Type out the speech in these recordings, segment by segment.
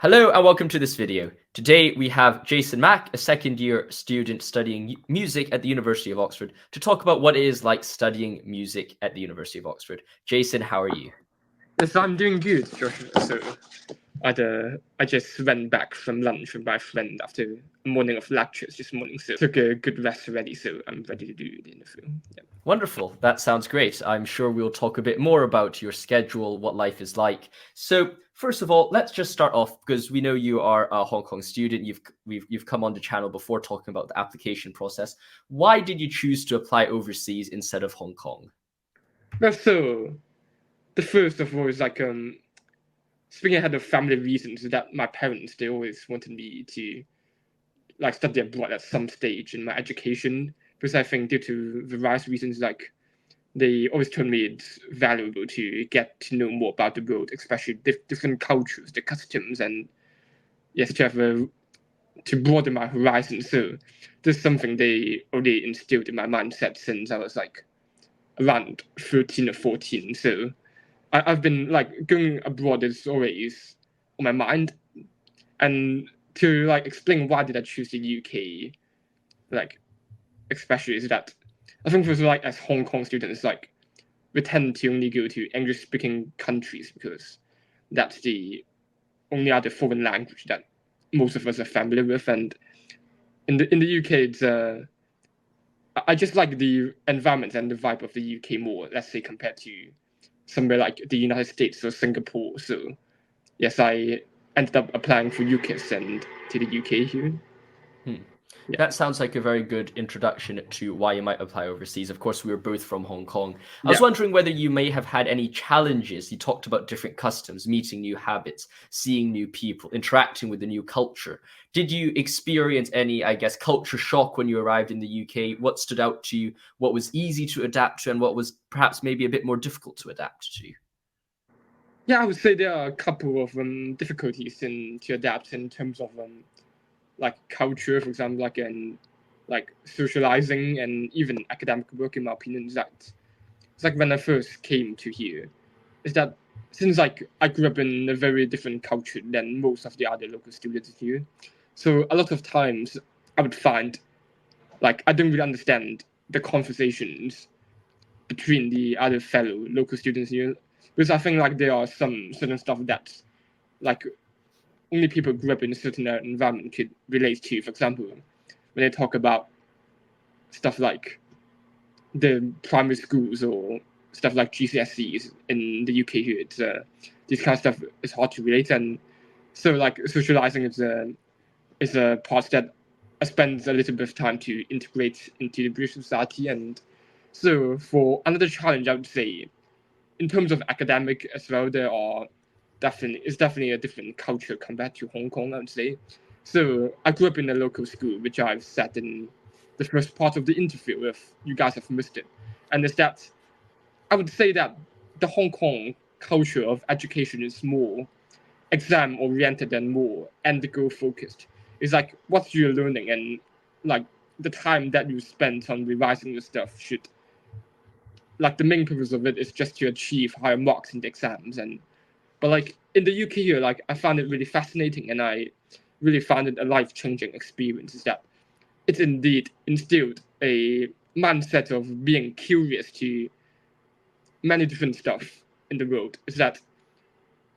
Hello and welcome to this video. Today we have Jason Mak, a second-year student studying music at the University of Oxford, to talk about what it is like studying music at the University of Oxford. Jason, how are you? Yes, I'm doing good, Josh. So I just went back from lunch with my friend after a morning of lectures this morning. So took a good rest already, so I'm ready to do the interview. Yeah. Wonderful. That sounds great. I'm sure we'll talk a bit more about your schedule, what life is like. So, first of all, let's just start off because we know you are a Hong Kong student. You've come on the channel before talking about the application process. Why did you choose to apply overseas instead of Hong Kong? Well, so the first of all is speaking ahead of family reasons that my parents they always wanted me to study abroad at some stage in my education because I think due to various reasons they always told me it's valuable to get to know more about the world, especially different cultures, the customs, and yes, to broaden my horizon. So this is something they already instilled in my mindset since I was around 13 or 14. So I've been going abroad is always on my mind. And to explain why did I choose the UK, especially is that I think for as Hong Kong students, we tend to only go to English speaking countries because that's the only other foreign language that most of us are familiar with. And in the UK, it's I just like the environment and the vibe of the UK more. Let's say compared to somewhere like the United States or Singapore. So yes, I ended up applying for UKIS and to the UK here. Hmm. Yeah. That sounds like a very good introduction to why you might apply overseas. Of course, we were both from Hong Kong. I was Yeah. wondering whether you may have had any challenges. You talked about different customs, meeting new habits, seeing new people, interacting with the new culture. Did you experience any, I guess, culture shock when you arrived in the UK? What stood out to you? What was easy to adapt to, and what was perhaps maybe a bit more difficult to adapt to? Yeah, I would say there are a couple of difficulties to adapt in terms of culture, for example, socializing and even academic work. In my opinion, is that it's like when I first came to here, is that since I grew up in a very different culture than most of the other local students here, so a lot of times I would find I don't really understand the conversations between the other fellow local students here because I think there are some certain stuff that like only people who grew up in a certain environment could relate to. For example, when they talk about stuff like the primary schools or stuff like GCSEs in the UK here, it's this kind of stuff is hard to relate, and so socializing is a part that I spend a little bit of time to integrate into the British society. And so for another challenge, I would say in terms of academic as well, it's definitely a different culture compared to Hong Kong, I would say. So I grew up in a local school, which I've said in the first part of the interview, if you guys have missed it. And is that I would say that the Hong Kong culture of education is more exam oriented and more end goal focused. It's like what you're learning and like the time that you spend on revising your stuff should the main purpose of it is just to achieve higher marks in the exams. And but in the UK here, I found it really fascinating and I really found it a life-changing experience, is that it's indeed instilled a mindset of being curious to many different stuff in the world. Is that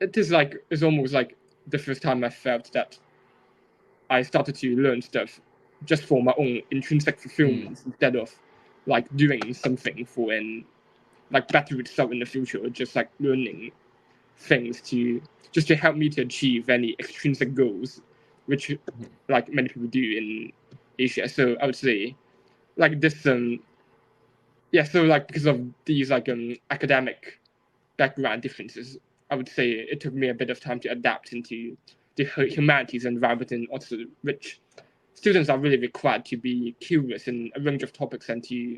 it's almost like the first time I felt that I started to learn stuff just for my own intrinsic fulfillment instead of doing something for an better result in the future, or just learning things to help me to achieve any extrinsic goals, which many people do in Asia. So I would say this yeah, so because of these academic background differences, I would say it took me a bit of time to adapt into the humanities environment in Oxford, which students are really required to be curious in a range of topics and to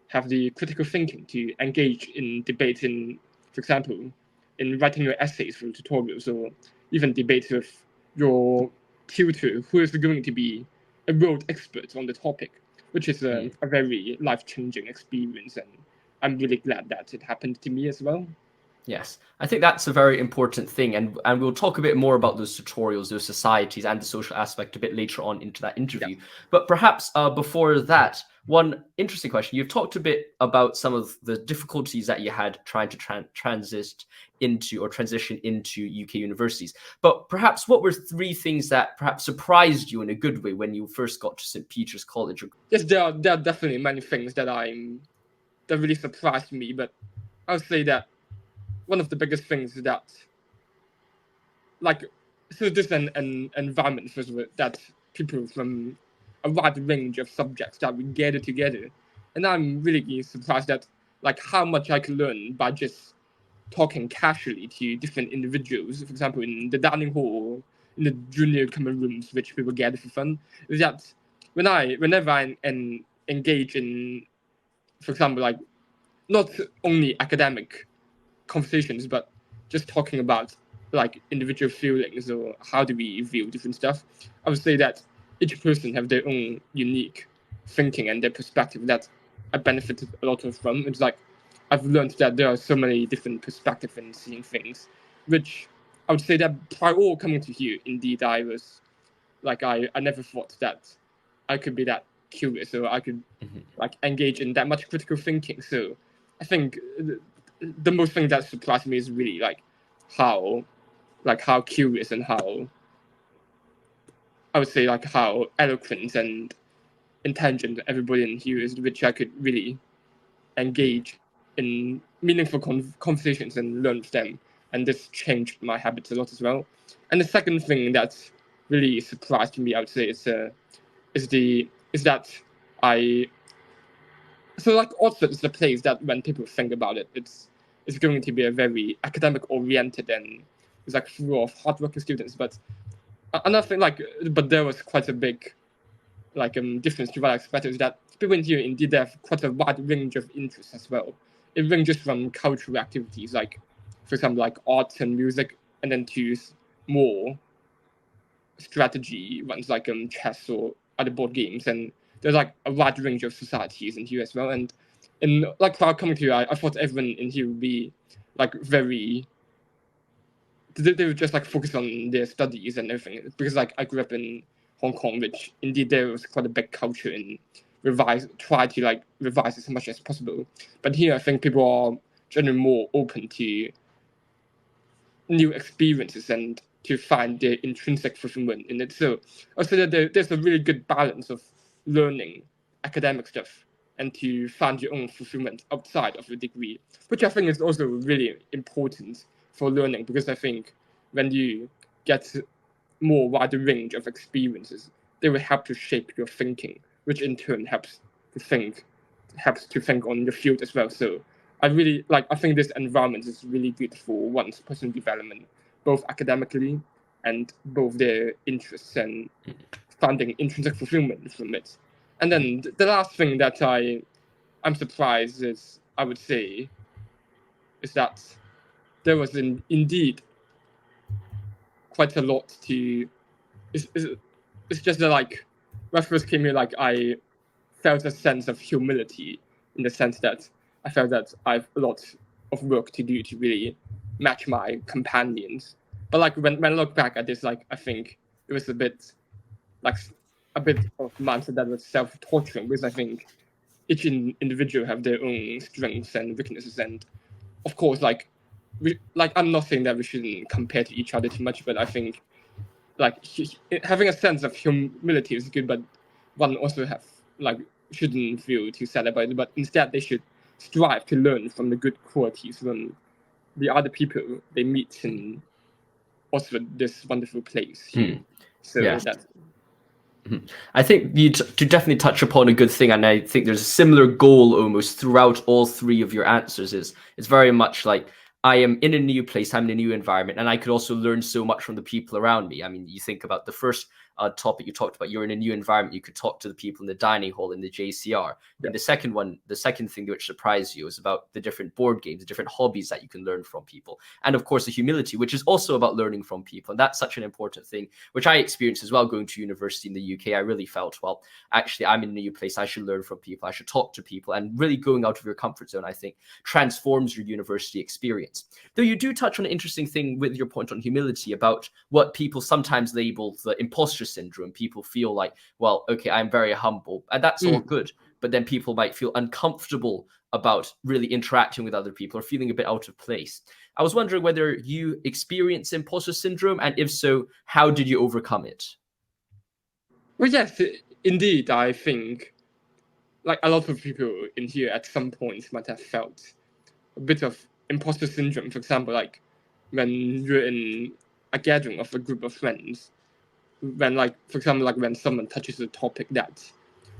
have the critical thinking to engage in debates in, for example, in writing your essays for tutorials, or even debates with your tutor who is going to be a world expert on the topic, which is a very life-changing experience. And I'm really glad that it happened to me as well. Yes, I think that's a very important thing, and we'll talk a bit more about those tutorials, those societies, and the social aspect a bit later on into that Yeah. interview. But perhaps before that, one interesting question: you've talked a bit about some of the difficulties that you had trying to transition into UK universities. But perhaps what were three things that perhaps surprised you in a good way when you first got to St. Peter's College? Yes, there are definitely many things that really surprised me, but I would say that one of the biggest things is that, like, so this an environment first of all, that people from a wide range of subjects that we gather together, and I'm really surprised that like how much I could learn by just talking casually to different individuals. For example, in the dining hall, in the junior common rooms, which people gather for fun. Is that whenever I engage in, for example, like not only academic conversations, but just talking about like individual feelings or how do we view different stuff. I would say that each person have their own unique thinking and their perspective that I benefited a lot from. It's like I've learned that there are so many different perspectives in seeing things, which I would say that prior coming to here, indeed, I was like I never thought that I could be that curious or I could like engage in that much critical thinking. So I think the most thing that surprised me is really how how curious and how I would say like how eloquent and intelligent everybody in here is, which I could really engage in meaningful conversations and learn from them. And this changed my habits a lot as well. And the second thing that's really surprised me, I would say, is that I so like Oxford is the place that when people think about it, it's going to be a very academic oriented and it's like full of hardworking students. But another thing, but there was quite a big difference to what I expected is that people in here indeed have quite a wide range of interests as well. It ranges from cultural activities like, for example, like arts and music, and then to more strategy ones like chess or other board games. And there's like a wide range of societies in here as well. And like for our coming to here, I thought everyone in here would be like very they would just like focus on their studies and everything because like I grew up in Hong Kong, which indeed there was quite a big culture in try to like revise as much as possible. But here I think people are generally more open to new experiences and to find their intrinsic fulfillment in it. So I say that there's a really good balance of learning academic stuff and to find your own fulfillment outside of your degree, which I think is also really important for learning because I think when you get more wider range of experiences, they will help to shape your thinking, which in turn helps to think on the field as well. So I really I think this environment is really good for one's personal development, both academically and both their interests and finding intrinsic fulfillment from it. And then the last thing that I'm surprised is I would say is that there was indeed quite a lot to it's just that when I first came here I felt a sense of humility in the sense that I felt that I have a lot of work to do to really match my companions. But when I look back at this, I think it was like a bit of mindset that was self-torturing because I think each individual have their own strengths and weaknesses, and of course, I'm not saying that we shouldn't compare to each other too much, but I think having a sense of humility is good, but one also shouldn't feel too sad about it, but instead they should strive to learn from the good qualities from the other people they meet in Oxford, this wonderful place here. So Yes. that I think to definitely touch upon a good thing, and I think there's a similar goal almost throughout all three of your answers. It's very much like I am in a new place, I'm in a new environment, and I could also learn so much from the people around me. I mean, you think about the first topic you talked about, you're in a new environment, you could talk to the people in the dining hall, in the JCR. Yeah. And the second thing which surprised you is about the different board games, the different hobbies that you can learn from people. And of course, the humility, which is also about learning from people. And that's such an important thing, which I experienced as well going to university in the UK. I really felt, well, actually, I'm in a new place. I should learn from people. I should talk to people. And really going out of your comfort zone, I think, transforms your university experience. teammates. Though you do touch on an interesting thing with your point on humility about what people sometimes label the imposter syndrome. People feel like, well, okay, I'm very humble, and that's all good. But then people might feel uncomfortable about really interacting with other people or feeling a bit out of place. I was wondering whether you experience imposter syndrome, and if so, how did you overcome it? Well, yes, indeed. I think like a lot of people in here at some point might have felt a bit of imposter syndrome. For example, like when you're in a gathering of a group of friends, when like for example like when someone touches a topic that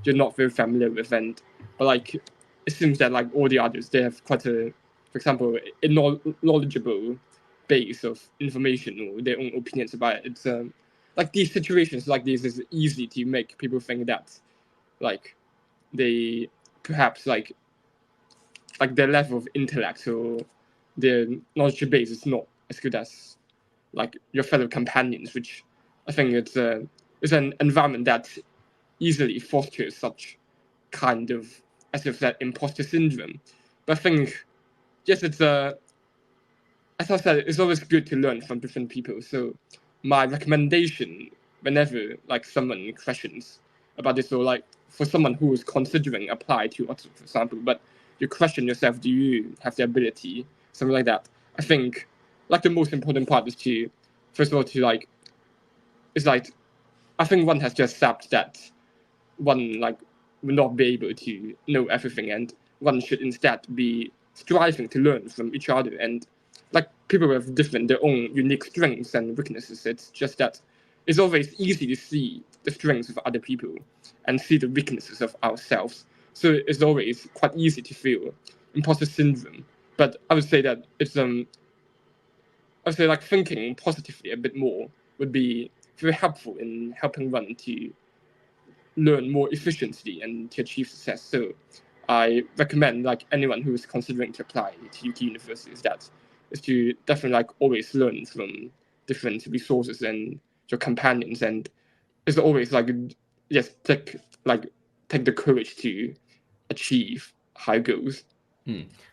you're not very familiar with, and but like it seems that like all the others, they have quite a, for example, a knowledgeable base of information or their own opinions about it. It's like these situations like this is easy to make people think that like they perhaps like their level of intellect or their knowledge base is not as good as like your fellow companions, which I think it's an environment that easily fosters such kind of, as you've said, imposter syndrome. But I think, yes, it's as I said, it's always good to learn from different people. So my recommendation, whenever like someone questions about this, or like for someone who is considering apply to Oxford, for example, but you question yourself, do you have the ability, something like that? I think like the most important part is to, first of all, to like, it's like, I think one has to accept that one like will not be able to know everything, and one should instead be striving to learn from each other. And like people have different their own unique strengths and weaknesses. It's just that it's always easy to see the strengths of other people and see the weaknesses of ourselves. So it's always quite easy to feel imposter syndrome. But I would say that it's I would say like thinking positively a bit more would be very helpful in helping one to learn more efficiently and to achieve success. So I recommend like anyone who is considering to apply to UK universities that is to definitely like always learn from different resources and your companions, and it's always like just take the courage to achieve high goals.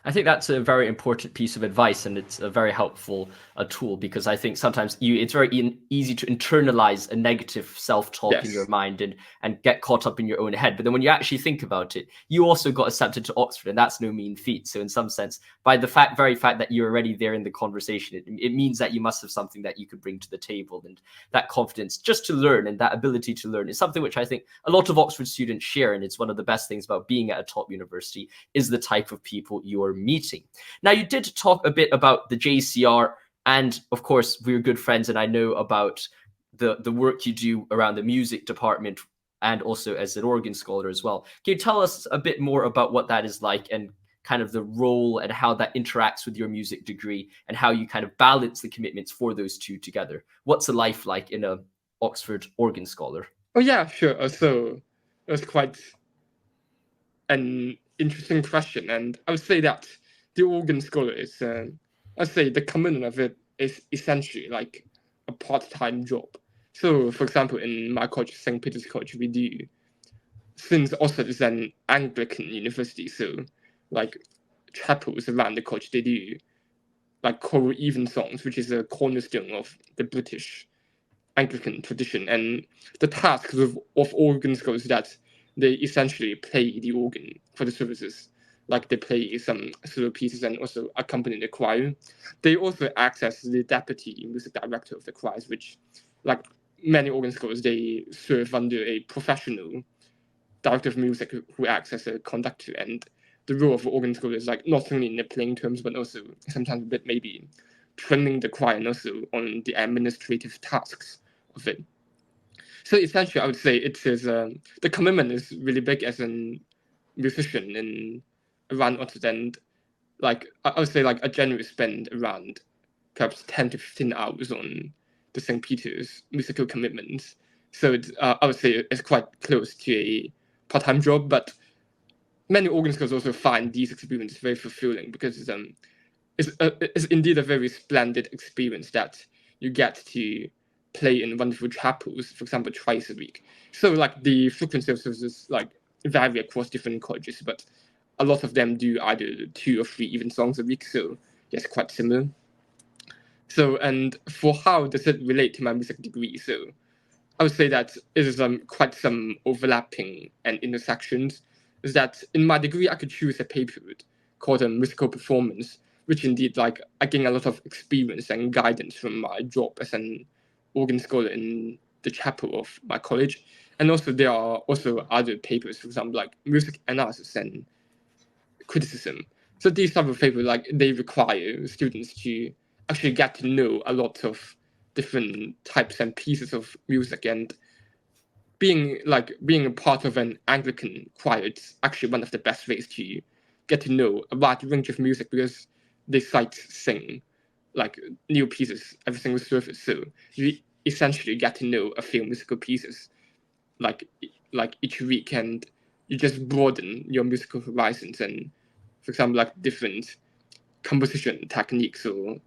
I think that's a very important piece of advice, and it's a very helpful tool, because I think sometimes it's very easy to internalize a negative self-talk in your Yes. mind and get caught up in your own head. But then when you actually think about it, you also got accepted to Oxford, and that's no mean feat. So in some sense, by the very fact that you're already there in the conversation, it means that you must have something that you could bring to the table, and that confidence just to learn and that ability to learn is something which I think a lot of Oxford students share, and it's one of the best things about being at a top university is the type of people you're meeting. Now, you did talk a bit about the JCR, and of course, we're good friends, and I know about the work you do around the music department and also as an organ scholar as well. Can you tell us a bit more about what that is like, and kind of the role and how that interacts with your music degree, and how you kind of balance the commitments for those two together? What's a life like in a Oxford organ scholar? Oh yeah, sure. So it was quite an interesting question, and I would say that the organ scholar is, I'd say the commitment of it is essentially like a part-time job. So, for example, in my college, St. Peter's College, we do, since Oxford is an Anglican university, so like chapels around the college, they do like choral evensongs, which is a cornerstone of the British Anglican tradition. And the task of organ scholars is that they essentially play the organ for the services. Like they play some solo pieces and also accompany the choir. They also act as the deputy music director of the choirs, which, like many organ scholars, they serve under a professional director of music who acts as a conductor. And the role of organ scholar is like not only in the playing terms, but also sometimes a bit maybe training the choir and also on the administrative tasks of it. So essentially, I would say it is the commitment is really big as a musician in around Oxford, and like I would say like I generally spend around perhaps 10 to 15 hours on the St. Peter's musical commitments. So it's, I would say it's quite close to a part-time job, but many organ scholars also find these experiences very fulfilling because it's indeed a very splendid experience that you get to play in wonderful chapels, for example, twice a week. So like the frequency of services like vary across different colleges, but a lot of them do either 2 or 3 even songs a week. So yes, quite similar. So, and for how does it relate to my music degree? So, I would say that it is quite some overlapping and intersections. Is that in my degree I could choose a paper called musical performance, which indeed like I gain a lot of experience and guidance from my job as an organ scholar in the chapel of my college. And also there are also other papers, for example, like music analysis and criticism. So these type of papers, like they require students to actually get to know a lot of different types and pieces of music, and being a part of an Anglican choir, it's actually one of the best ways to get to know a wide range of music, because they sing like new pieces every single service. So you essentially get to know a few musical pieces like each week, and you just broaden your musical horizons, and for example like different composition techniques or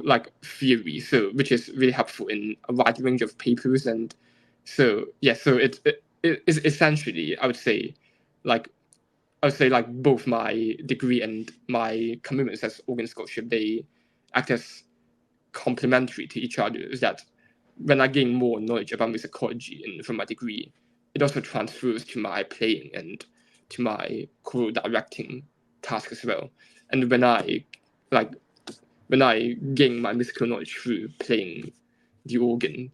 like theory, so which is really helpful in a wide range of papers. And so yeah, so it is essentially like I would say like both my degree and my commitments as organ scholarship, they act as complementary to each other. Is that when I gain more knowledge about musicology and from my degree, it also transfers to my playing and to my choral directing task as well. And like when I gain my musical knowledge through playing the organ,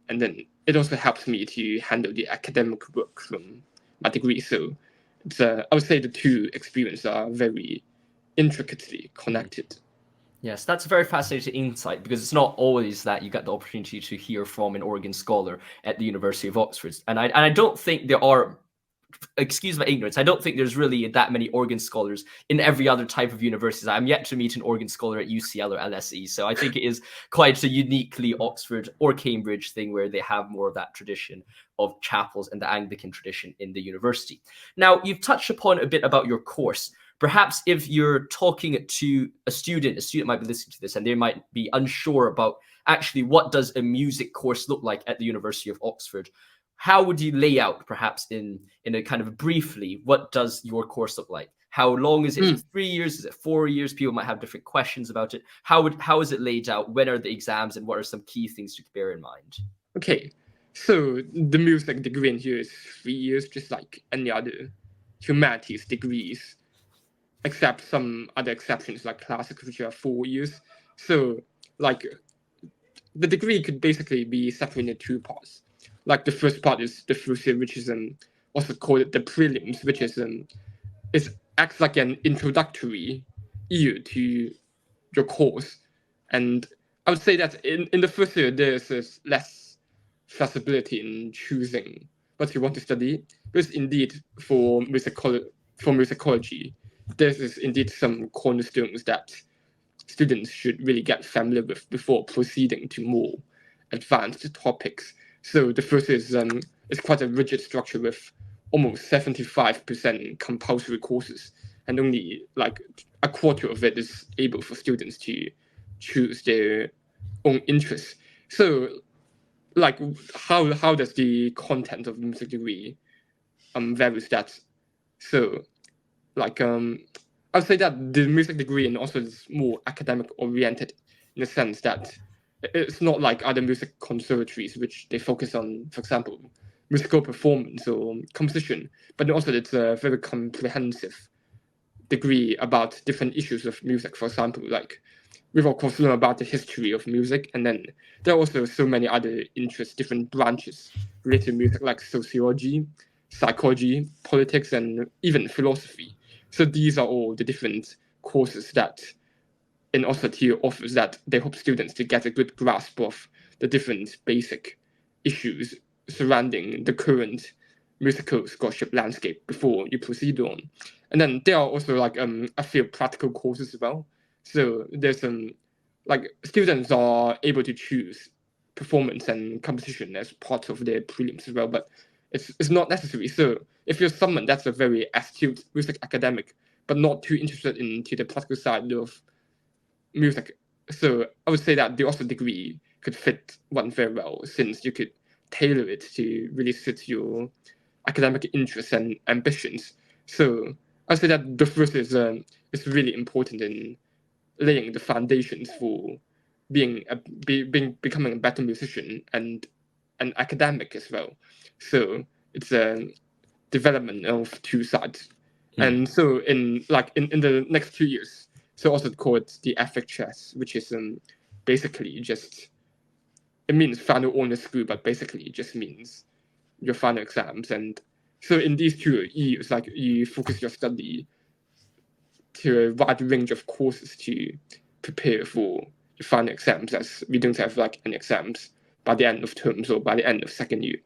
and then it also helps me to handle the academic work from my degree. So it's I would say the two experiences are very intricately connected. Yes, that's a very fascinating insight, because it's not always that you get the opportunity to hear from an organ scholar at the University of Oxford. And I don't think there are, excuse my ignorance, I don't think there's really that many organ scholars in every other type of universities. I'm yet to meet an organ scholar at UCL or LSE. So I think it is quite a uniquely Oxford or Cambridge thing, where they have more of that tradition of chapels and the Anglican tradition in the university. Now, you've touched upon a bit about your course. Perhaps if you're talking to a student might be listening to this and they might be unsure about actually what does a music course look like at the University of Oxford. How would you lay out, perhaps in a kind of briefly, what does your course look like? How long is it? Is it 3 years? Is it 4 years? People might have different questions about it. How is it laid out? When are the exams, and what are some key things to bear in mind? Okay, so the music degree in here is 3 years, just like any other humanities degrees, except some other exceptions like classical, which are 4 years. So like the degree could basically be separated into two parts. Like the first part is the first year, which is also called the prelims, which is acts like an introductory year to your course. And I would say that in the first year there's less flexibility in choosing what you want to study, because indeed for musicology, there is indeed some cornerstones that students should really get familiar with before proceeding to more advanced topics. So the first is quite a rigid structure with almost 75% compulsory courses, and only like a quarter of it is able for students to choose their own interests. So like how does the content of the music degree varies that? So like I'd say that the music degree and also is more academic oriented, in the sense that it's not like other music conservatories which they focus on, for example, musical performance or composition, but also it's a very comprehensive degree about different issues of music. For example, like we've of course learned about the history of music, and then there are also so many other interests, different branches related to music, like sociology, psychology, politics, and even philosophy. So these are all the different courses that in Oxford here offers, that they hope students to get a good grasp of the different basic issues surrounding the current musical scholarship landscape before you proceed on. And then there are also like a few practical courses as well. So there's like students are able to choose performance and composition as part of their prelims as well, but it's not necessary. So if you're someone that's a very astute music academic but not too interested into the practical side of music, so I would say that the Oxford degree could fit one very well, since you could tailor it to really suit your academic interests and ambitions. So I say that the first is really important in laying the foundations for becoming a better musician and an academic as well. So it's a development of two sides. And so in the next 2 years, so also called the FHS, which is basically just, it means final honors school, but basically it just means your final exams. And so in these 2 years, like you focus your study to a wide range of courses to prepare for your final exams, as we don't have like any exams by the end of terms or by the end of second year.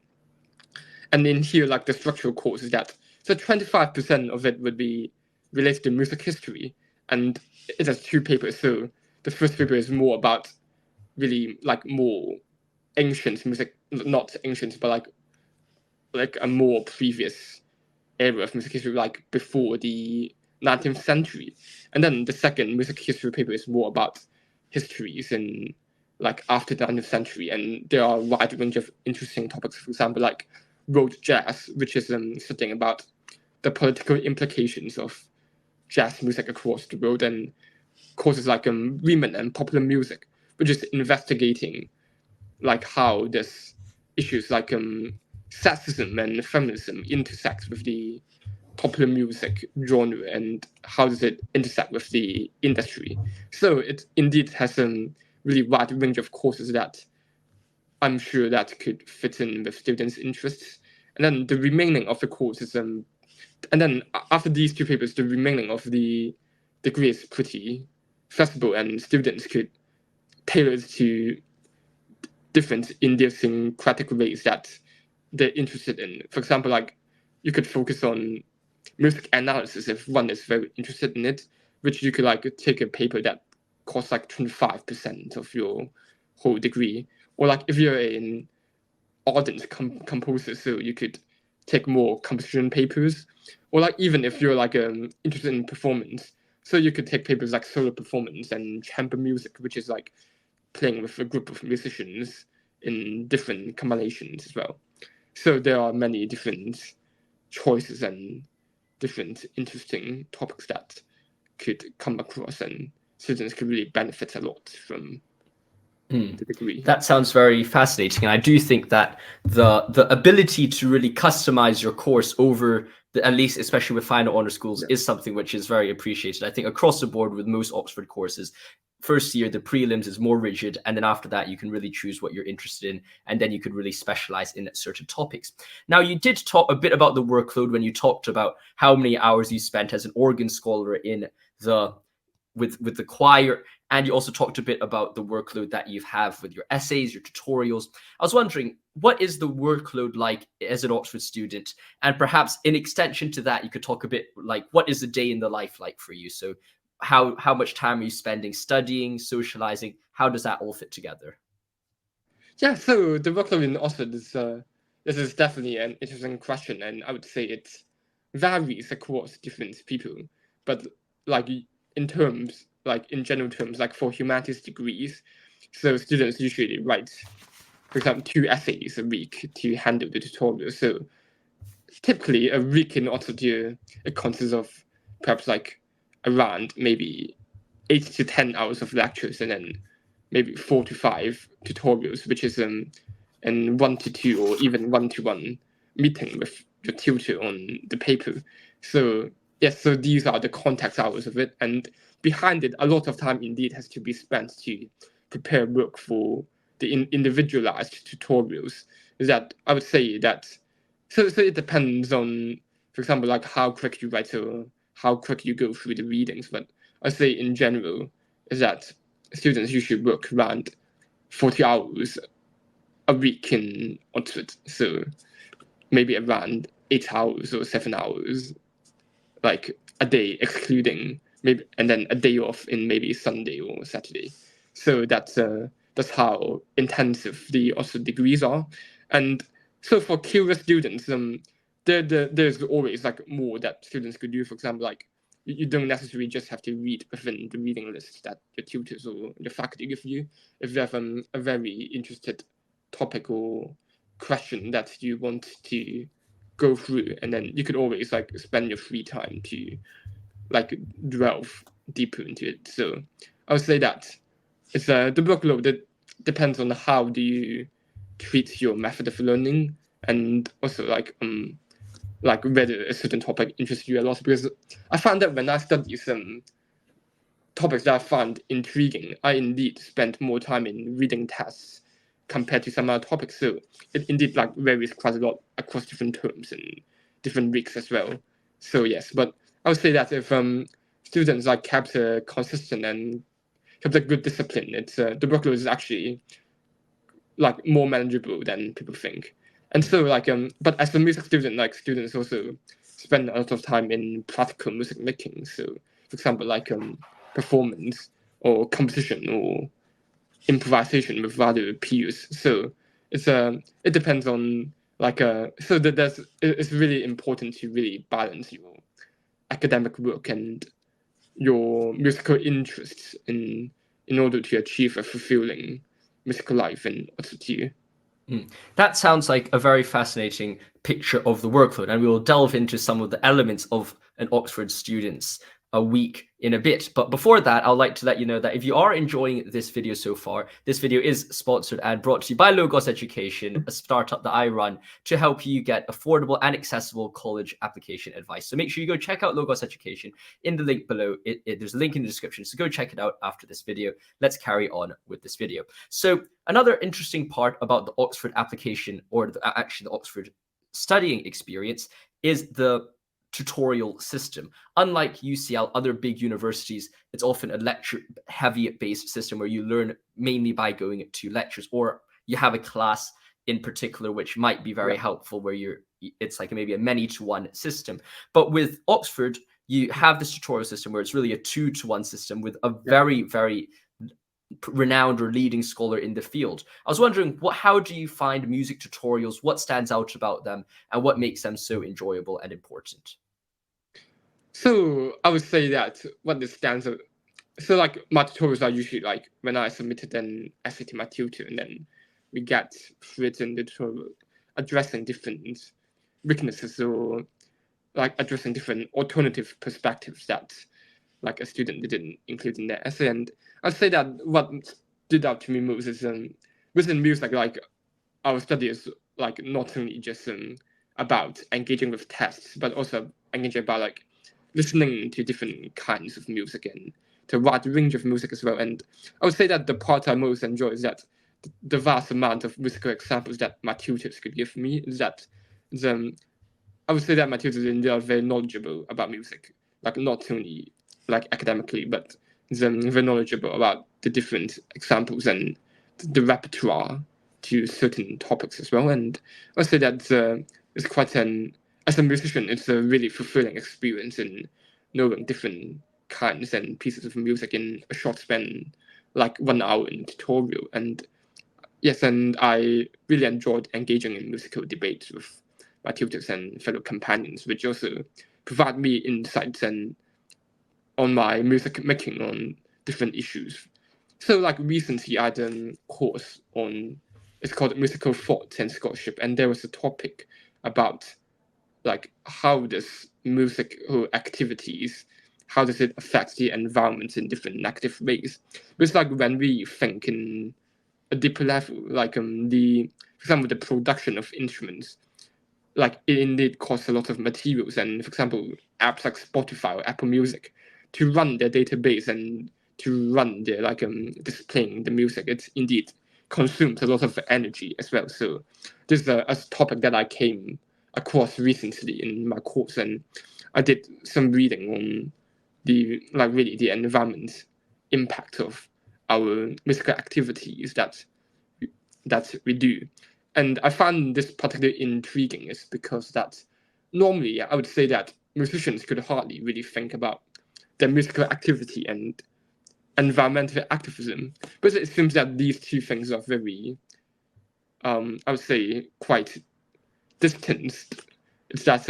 And in here, like the structural course is that, so 25% of it would be related to music history, and it has 2 papers. So the first paper is more about really like more ancient music, not ancient, but like a more previous era of music history, like before the 19th century. And then the second music history paper is more about histories in like after the 19th century, and there are a wide range of interesting topics. For example, like road jazz, which is studying about the political implications of jazz music across the world, and courses like women and popular music, which is investigating like how this issues like sexism and feminism intersect with the popular music genre, and how does it intersect with the industry. So it indeed has a really wide range of courses that I'm sure that could fit in with students' interests. And then the remaining of the course is and then after these 2 papers, the remaining of the degree is pretty flexible, and students could tailor it to different idiosyncratic ways that they're interested in. For example, like you could focus on music analysis if one is very interested in it, which you could like take a paper that costs like 25% of your whole degree. Or like if you're an ardent composer, so you could take more composition papers. Or like even if you're like interested in performance, so you could take papers like solo performance and chamber music, which is like playing with a group of musicians in different combinations as well. So there are many different choices and different interesting topics that could come across, and students could really benefit a lot from the degree. That sounds very fascinating, and I do think that the ability to really customize your course over at least especially with final honor schools is something which is very appreciated. I think across the board with most Oxford courses, first year the prelims is more rigid, and then after that you can really choose what you're interested in, and then you could really specialize in certain topics. Now, you did talk a bit about the workload when you talked about how many hours you spent as an organ scholar in the with the choir, and you also talked a bit about the workload that you have with your essays, your tutorials. I was wondering, what is the workload like as an Oxford student? And perhaps in extension to that, you could talk a bit like, what is the day in the life like for you? So how much time are you spending studying, socializing? How does that all fit together? Yeah, so the workload in Oxford is this is definitely an interesting question, and I would say it varies across different people. But like in terms, like in general terms, like for humanities degrees, so students usually write, for example, 2 essays a week to handle the tutorial. So typically a week in Oxford year, it consists of perhaps like around maybe 8 to 10 hours of lectures, and then maybe 4 to 5 tutorials, which is an 1 to 2 or even 1-to-1 meeting with your tutor on the paper. So yes, so these are the contact hours of it, and behind it, a lot of time indeed has to be spent to prepare work for the individualized tutorials. That I would say that so it depends on, for example, like how quick you write or how quick you go through the readings. But I say in general is that students usually work around 40 hours a week in Oxford. So maybe around 8 hours or 7 hours, like a day excluding maybe, and then a day off in maybe Sunday or Saturday. So that's how intensive the Oxford degrees are. And so for curious students, there's always like more that students could do. For example, like you don't necessarily just have to read within the reading list that your tutors or your faculty give you. If you have a very interested topic or question that you want to go through, and then you could always like spend your free time to like delve deeper into it. So I would say that it's the workload that depends on how do you treat your method of learning, and also like whether a certain topic interests you a lot. Because I found that when I study some topics that I found intriguing, I indeed spent more time in reading tests compared to some other topics. So it indeed like varies quite a lot across different terms and different weeks as well. So yes, but I would say that if students like kept consistent and kept a good discipline, it's the workload is actually like more manageable than people think. And so like but as a music student, like students also spend a lot of time in practical music making. So for example, like performance or composition or improvisation with other peers. So it depends on like so that it's really important to really balance your academic work and your musical interests in order to achieve a fulfilling musical life and also to That sounds like a very fascinating picture of the workload, and we will delve into some of the elements of an Oxford student's a week in a bit. But before that, I'd like to let you know that if you are enjoying this video so far, this video is sponsored and brought to you by Logos Education, a startup that I run to help you get affordable and accessible college application advice. So make sure you go check out Logos Education in the link below. There's a link in the description, so go check it out after this video. Let's carry on with this video. So another interesting part about the Oxford application, or actually the Oxford studying experience, is the tutorial system. Unlike UCL, other big universities, it's often a lecture heavy based system where you learn mainly by going to lectures, or you have a class in particular which might be very helpful, where it's like maybe a many to one system. But with Oxford, you have this tutorial system where it's really a 2-to-1 system with a very, very renowned or leading scholar in the field. I was wondering, how do you find music tutorials? What stands out about them, and what makes them so enjoyable and important? So I would say that what the stands out. So like my tutorials are usually like when I submitted an essay to my tutor, and then we get written the tutorial addressing different weaknesses or like addressing different alternative perspectives that like a student didn't include in their essay. And I'd say that what stood out to me most is within music, like our study is like not only just about engaging with tests, but also engaging about like listening to different kinds of music and to a wide range of music as well. And I would say that the part I most enjoy is that the vast amount of musical examples that my tutors could give me is that I would say that my tutors are very knowledgeable about music, like not only like academically, but very knowledgeable about the different examples and the repertoire to certain topics as well. And I would say that it's quite as a musician, it's a really fulfilling experience in knowing different kinds and pieces of music in a short span, like 1 hour in tutorial. And yes, and I really enjoyed engaging in musical debates with my tutors and fellow companions, which also provide me insights and on my music making on different issues. So like recently I done a course on, it's called Musical Thought and Scholarship, and there was a topic about like how does musical activities, how does it affect the environment in different negative ways? It's like when we think in a deeper level, like for example, the production of instruments, like it indeed costs a lot of materials. And for example, apps like Spotify or Apple Music, to run their database and to run their like displaying the music, it indeed consumes a lot of energy as well. So this is a topic that I came across recently in my course, and I did some reading on the like really the environment impact of our musical activities that we do. And I find this particularly intriguing is because that normally I would say that musicians could hardly really think about their musical activity and environmental activism, but it seems that these two things are very, I would say, quite distanced. It's that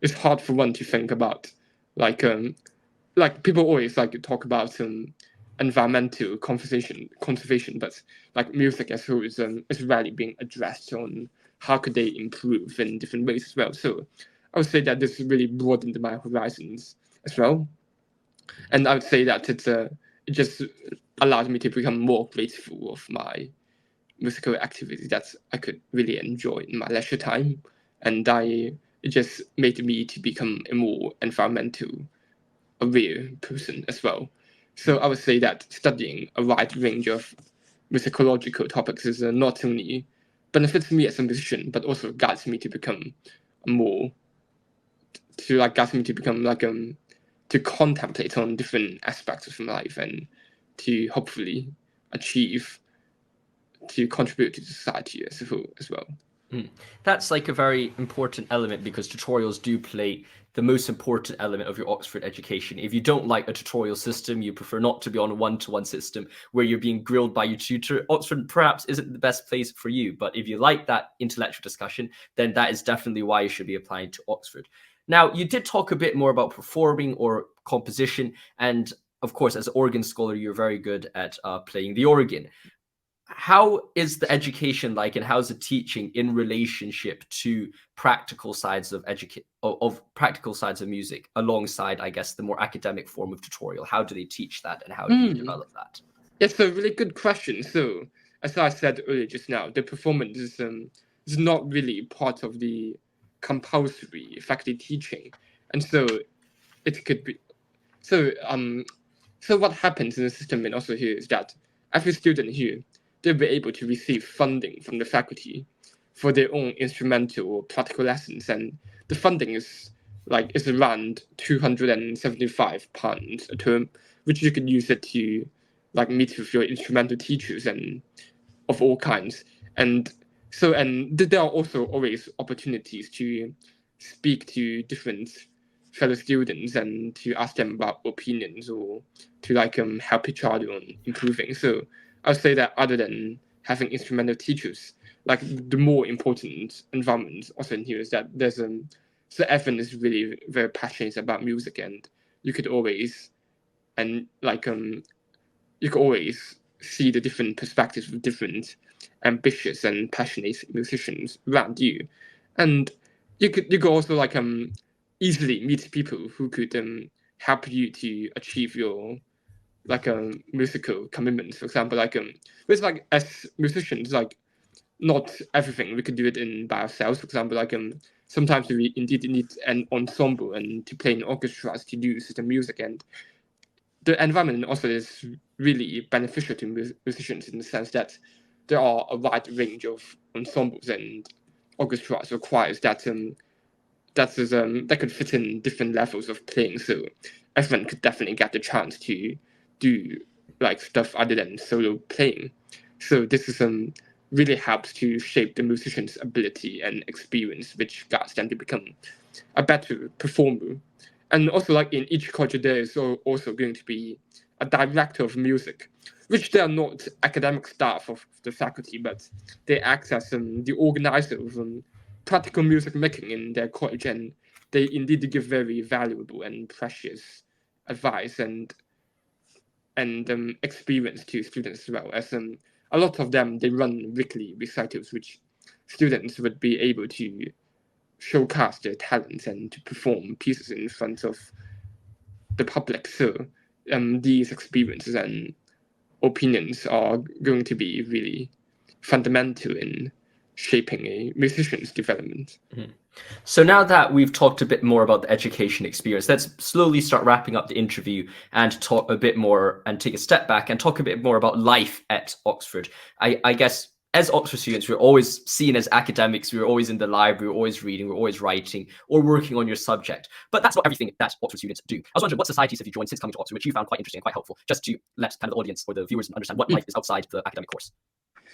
it's hard for one to think about, like people always like talk about environmental conservation, but like music as whole is rarely being addressed on how could they improve in different ways as well. So I would say that this really broadened my horizons as well. And I would say that it just allowed me to become more grateful of my musical activities that I could really enjoy in my leisure time. And it just made me to become a more environmental aware person as well. So I would say that studying a wide range of musicological topics is not only benefits me as a musician, but also guides me to become more guides me to become to contemplate on different aspects of my life and to hopefully achieve to contribute to society as a whole as well. That's like a very important element, because tutorials do play the most important element of your Oxford education. If you don't like a tutorial system, you prefer not to be on a one-to-one system where you're being grilled by your tutor, Oxford perhaps isn't the best place for you. But if you like that intellectual discussion, then that is definitely why you should be applying to Oxford. Now, you did talk a bit more about performing or composition. And of course, as an organ scholar, you're very good at playing the organ. How is the education like, and how's the teaching in relationship to practical sides of practical sides of music, alongside, I guess, the more academic form of tutorial? How do they teach that, and how do you develop that? It's a really good question. So, as I said earlier just now, the performance is not really part of the compulsory faculty teaching, and so it could be. So so what happens in the system and also here is that every student here, they'll be able to receive funding from the faculty for their own instrumental or practical lessons, and the funding is around £275 a term, which you can use it to meet with your instrumental teachers and of all kinds. And so there are also always opportunities to speak to different fellow students and to ask them about opinions or to help each other on improving. So I would say that other than having instrumental teachers, the more important environment also in here is that there's so everyone is really very passionate about music, and you could always see the different perspectives of different ambitious and passionate musicians around you, and you could also easily meet people who could help you to achieve your musical commitments. For example, with as musicians, not everything we could do it in by ourselves. For example, sometimes we indeed need an ensemble and to play in orchestras to do system music, and the environment also is really beneficial to musicians in the sense that there are a wide range of ensembles and orchestras or choirs that could fit in different levels of playing. So everyone could definitely get the chance to do stuff other than solo playing. So this is really helps to shape the musician's ability and experience, which guides them to become a better performer. And also, in each culture, there is also going to be a director of music, which they are not academic staff of the faculty, but they act as the organizer of practical music making in their college, and they indeed give very valuable and precious advice and experience to students as well. As a lot of them, they run weekly recitals, which students would be able to showcase their talents and to perform pieces in front of the public. So these experiences and opinions are going to be really fundamental in shaping a musician's development. Mm-hmm. So now that we've talked a bit more about the education experience, let's slowly start wrapping up the interview and talk a bit more and take a step back and talk a bit more about life at Oxford. I guess as Oxford students, we're always seen as academics. We're always in the library, we're always reading, we're always writing or working on your subject. But that's not everything that Oxford students do. I was wondering, what societies have you joined since coming to Oxford, which you found quite interesting and quite helpful, just to let kind of the audience or the viewers understand what life is outside the academic course?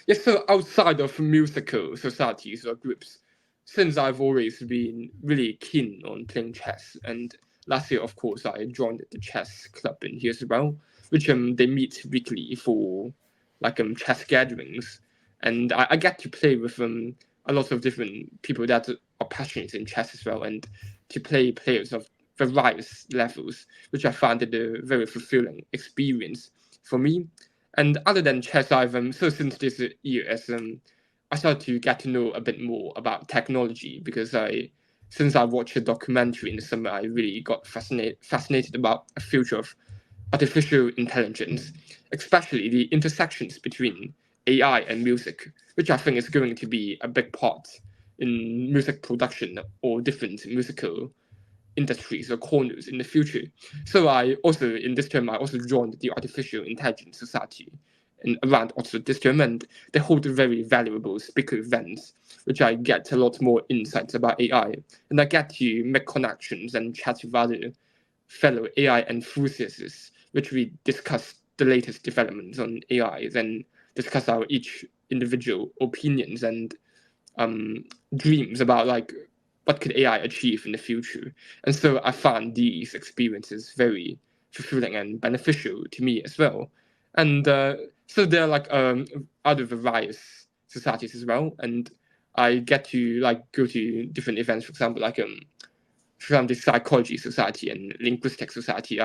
Yes, so outside of musical societies or groups, since I've always been really keen on playing chess, and last year, of course, I joined the chess club in here as well, which they meet weekly for chess gatherings, and I get to play with a lot of different people that are passionate in chess as well, and to play players of various levels, which I found it a very fulfilling experience for me. And other than chess, I've so since this year, as I started to get to know a bit more about technology because since I watched a documentary in the summer, I really got fascinated about a future of artificial intelligence, especially the intersections between AI and music, which I think is going to be a big part in music production or different musical industries or corners in the future. So in this term, I also joined the Artificial Intelligence Society around Oxford this term, and they hold very valuable speaker events, which I get a lot more insights about AI, and I get to make connections and chat with other fellow AI enthusiasts, which we discuss the latest developments on AI, then discuss our each individual opinions and dreams about like what could AI achieve in the future. And so I found these experiences very fulfilling and beneficial to me as well. And so there are like other various societies as well, and I get to like go to different events. For example, from the psychology society and linguistics society.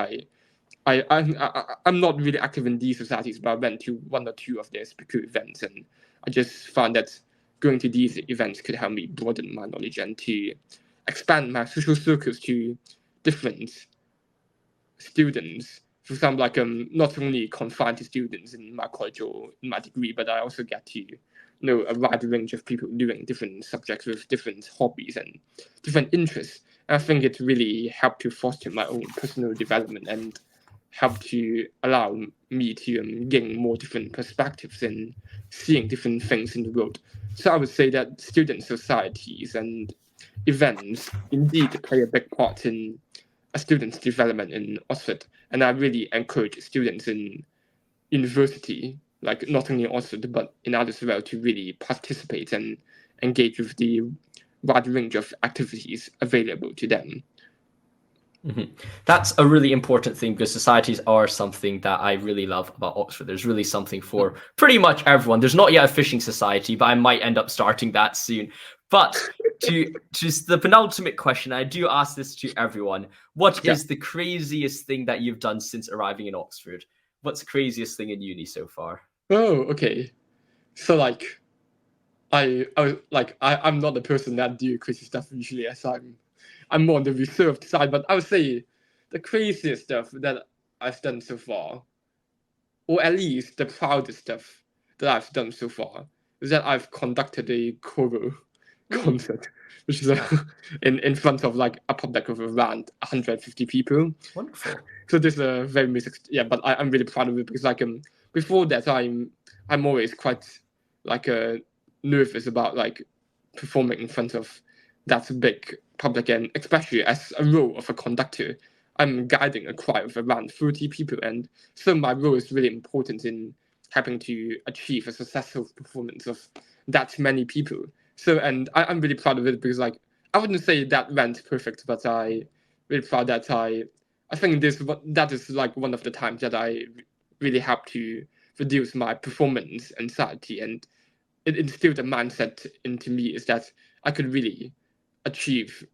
I'm not really active in these societies, but I went to one or two of their speaker events, and I just found that going to these events could help me broaden my knowledge and to expand my social circles to different students. For example, not only confined to students in my college or in my degree, but I also get to know a wide range of people doing different subjects with different hobbies and different interests. And I think it really helped to foster my own personal development and help to allow me to gain more different perspectives and seeing different things in the world. So I would say that student societies and events indeed play a big part in a student's development in Oxford. And I really encourage students in university, like not only in Oxford, but in others as well, to really participate and engage with the wide range of activities available to them. Mm-hmm. That's a really important thing because societies are something that I really love about Oxford. There's really something for pretty much everyone. There's not yet a fishing society, but I might end up starting that soon. But to the penultimate question, I do ask this to everyone. What is the craziest thing that you've done since arriving in Oxford? What's the craziest thing in uni so far? Oh, okay. So I'm not the person that do crazy stuff usually, as I'm more on the reserved side. But I would say the craziest stuff that I've done so far, or at least the proudest stuff that I've done so far, is that I've conducted a choral concert, which is in front of like a public of around 150 people. Wonderful. So this is a very music, but I'm really proud of it because before that I'm always quite nervous about like performing in front of that big public, and especially as a role of a conductor, I'm guiding a choir of around 30 people, and so my role is really important in helping to achieve a successful performance of that many people. So, and I'm really proud of it because I wouldn't say that went perfect, but I really proud that I think that is like one of the times that I really helped to reduce my performance anxiety, and it instilled a mindset into me is that I could really achieve,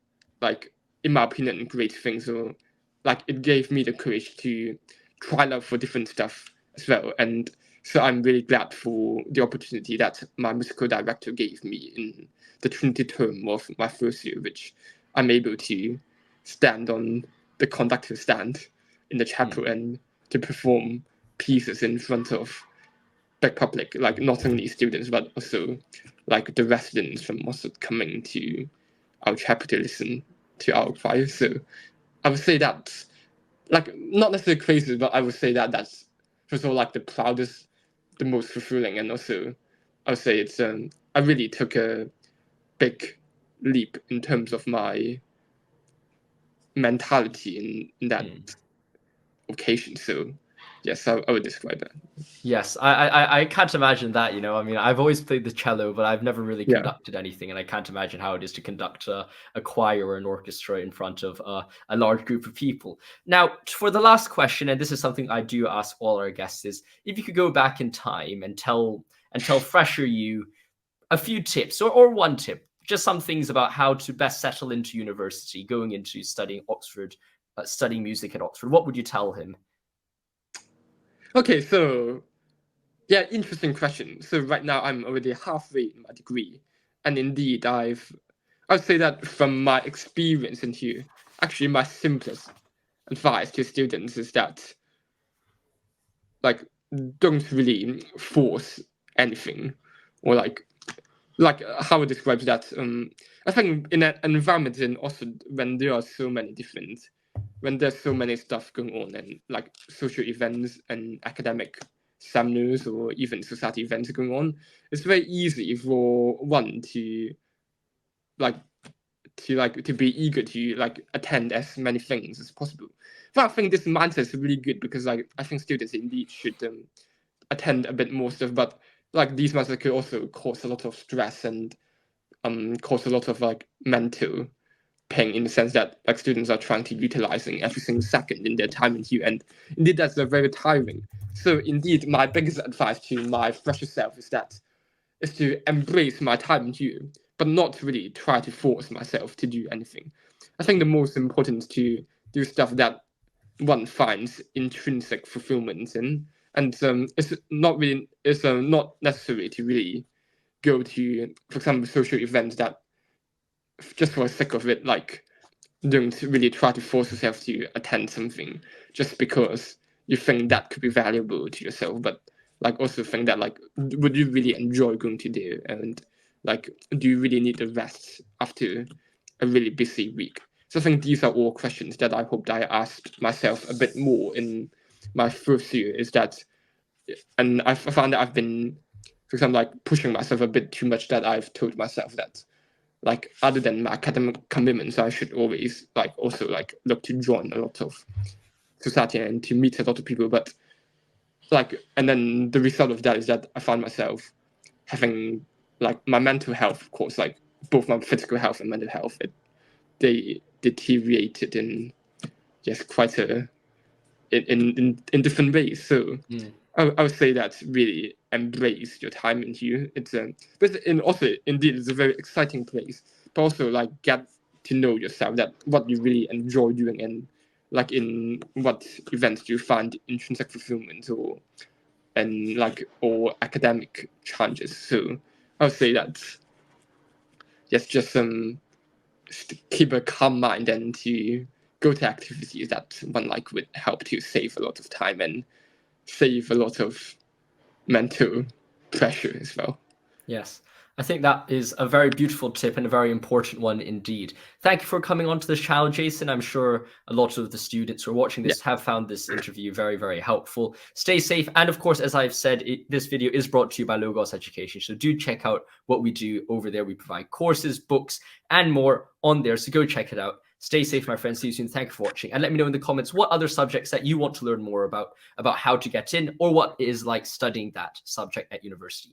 like in my opinion, great things. So like it gave me the courage to try out for different stuff as well. And so I'm really glad for the opportunity that my musical director gave me in the Trinity term of my first year, which I'm able to stand on the conductor stand in the chapel and to perform pieces in front of big public, like not only students but also like the residents from Oxford coming to our chapel to listen to our choir. So I would say that's like not necessarily crazy, but I would say that that's first of all like the proudest, the most fulfilling, and also I would say it's I really took a big leap in terms of my mentality in that occasion. So yes, I would describe that. Yes, I can't imagine that, you know. I mean, I've always played the cello, but I've never really conducted anything, and I can't imagine how it is to conduct a choir or an orchestra in front of a large group of people. Now, for the last question, and this is something I do ask all our guests, is if you could go back in time and tell fresher you a few tips or one tip, just some things about how to best settle into university, going into studying Oxford, studying music at Oxford, what would you tell him? Okay, so Yeah, interesting question. So right now I'm already halfway in my degree, and indeed I'd say that from my experience in here, actually my simplest advice to students is that like don't really force anything, or like how it describes that. I think in an environment in Oxford when there are so many different, when there's so many stuff going on and like social events and academic seminars or even society events going on, it's very easy for one like to be eager to like attend as many things as possible. But I think this mindset is really good because like I think students indeed should attend a bit more stuff, but like these mindsets could also cause a lot of stress and cause a lot of like mental pain in the sense that like students are trying to utilizing every single second in their time in here, and indeed that's very tiring. So indeed, my biggest advice to my fresher self is to embrace my time in here, but not really try to force myself to do anything. I think the most important is to do stuff that one finds intrinsic fulfillment in, and it's not necessary to really go to, for example, social events that just for the sake of it, like don't really try to force yourself to attend something just because you think that could be valuable to yourself, but like also think that like would you really enjoy going to there, and like do you really need a rest after a really busy week? So I think these are all questions that I hope that I asked myself a bit more in my first year. Is that, and I found that I've been, for example, like pushing myself a bit too much. That I've told myself that like other than my academic commitments, I should always like also like look to join a lot of society and to meet a lot of people. But like, and then the result of that is that I find myself having like my mental health, of course, like both my physical health and mental health, they deteriorated in just quite a in different ways. So I would say that really embrace your time in here. It's but in also indeed it's a very exciting place. But also like get to know yourself, that what you really enjoy doing, and like in what events do you find intrinsic fulfillment, or academic challenges. So I would say that yes, just keep a calm mind and to go to activities that one like would help to save a lot of time and save a lot of mental pressure as well. Yes, I think that is a very beautiful tip and a very important one indeed. Thank you for coming on to this channel, Jason. I'm sure a lot of the students who are watching this have found this interview very, very helpful. Stay safe. And of course, as I've said, this video is brought to you by Logos Education. So do check out what we do over there. We provide courses, books, and more on there. So go check it out. Stay safe, my friends. See you soon. Thank you for watching. And let me know in the comments what other subjects that you want to learn more about how to get in, or what is like studying that subject at university.